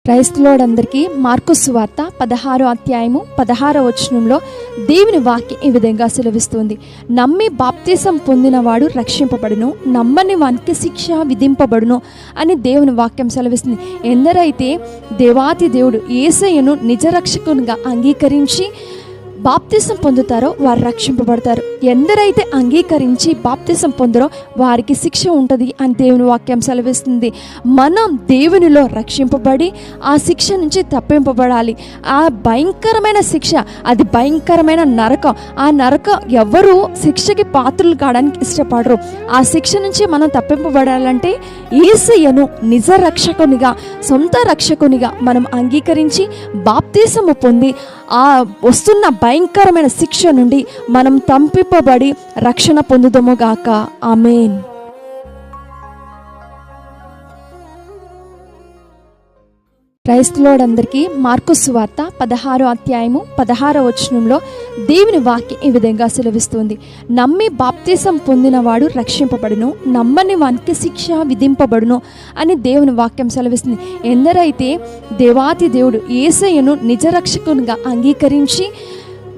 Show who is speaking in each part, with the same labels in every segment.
Speaker 1: క్రైస్తవులందరికీ mark సువార్త 16వ అధ్యాయము 16వ వచనంలో దేవుని వాక్యం ఈ విధంగా సెలవిస్తుంది. నమ్మి బాప్తిసం పొందినవాడు రక్షింపబడును, నమ్మని వానికి శిక్ష విధింపబడును అని దేవుని వాక్యం సెలవిస్తుంది. ఎందరైతే దేవాతి దేవుడు యేసయ్యను నిజ రక్షకునిగా అంగీకరించి బాప్తిసం పొందుతారో వారు రక్షింపబడతారు. ఎందరైతే అంగీకరించి బాప్తిసం పొందరో వారికి శిక్ష ఉంటుంది అని దేవుని వాక్యం సెలవిస్తుంది. మనం దేవునిలో రక్షింపబడి ఆ శిక్ష నుంచి తప్పింపబడాలి. ఆ భయంకరమైన శిక్ష, అది భయంకరమైన నరకం. ఆ నరకం ఎవరు శిక్షకి పాత్రలు కావడానికి ఇష్టపడరు. ఆ శిక్ష నుంచి మనం తప్పింపబడాలంటే యేసయ్యను నిజ రక్షకునిగా, సొంత రక్షకునిగా మనం అంగీకరించి బాప్తిసము పొంది ఆ వస్తున్న భయంకరమైన శిక్ష నుండి మనం తప్పింపబడి రక్షణ పొందుదము గాక. ఆమేన్. క్రైస్తవులందరికీ మార్కు సువార్త 16వ అధ్యాయము 16వ వచనంలో దేవుని వాక్యం ఈ విధంగా సెలవిస్తుంది. నమ్మి బాప్తిసం పొందినవాడు రక్షింపబడును, నమ్మని వానికి శిక్ష విధింపబడును అని దేవుని వాక్యం సెలవిస్తుంది. ఎందరైతే దేవాతి దేవుడు యేసయ్యను నిజ రక్షకునిగా అంగీకరించి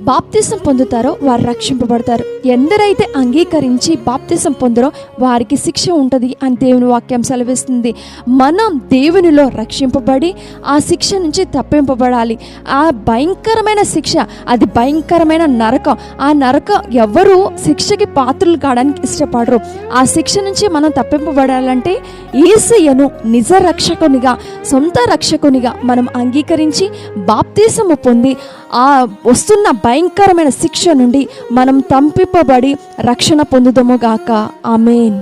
Speaker 1: బాప్తిసం పొందుతారో వారు రక్షింపబడతారు. ఎందరైతే అంగీకరించి బాప్తిసం పొందరో వారికి శిక్ష ఉంటుంది అని దేవుని వాక్యం సెలవిస్తుంది. మనం దేవునిలో రక్షింపబడి ఆ శిక్ష నుంచి తప్పింపబడాలి. ఆ భయంకరమైన శిక్ష, అది భయంకరమైన నరకం. ఆ నరకం ఎవరు శిక్షకి పాత్రలు కావడానికి ఇష్టపడరు. ఆ శిక్ష నుంచి మనం తప్పింపబడాలంటే యేసయ్యను నిజ రక్షకునిగా, సొంత రక్షకునిగా మనం అంగీకరించి బాప్తిసము పొంది ఆ వస్తున్న భయంకరమైన శిక్ష నుండి మనం తప్పింపబడి రక్షణ పొందుదము గాక. ఆమేన్.